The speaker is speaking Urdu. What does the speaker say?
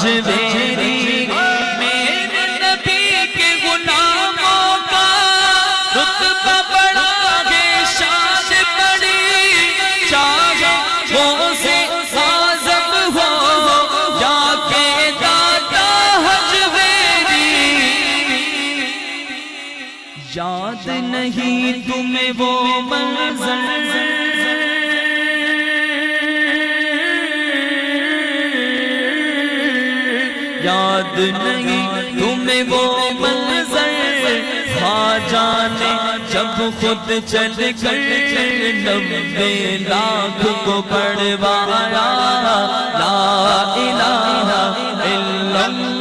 حجویری میرے نبی کے غلاموں کا رتبہ بڑا ہے، شان بڑی، چاہے وہ سے اعظم ہو یا کہ داتا حجویری۔ یاد نہیں تمہیں وہ منظر، یاد نہیں تمہیں وہ منظر، خواجہ نے جب خود چل کر 90 لاکھ کو پڑھوایا، لا الہ الا اللہ۔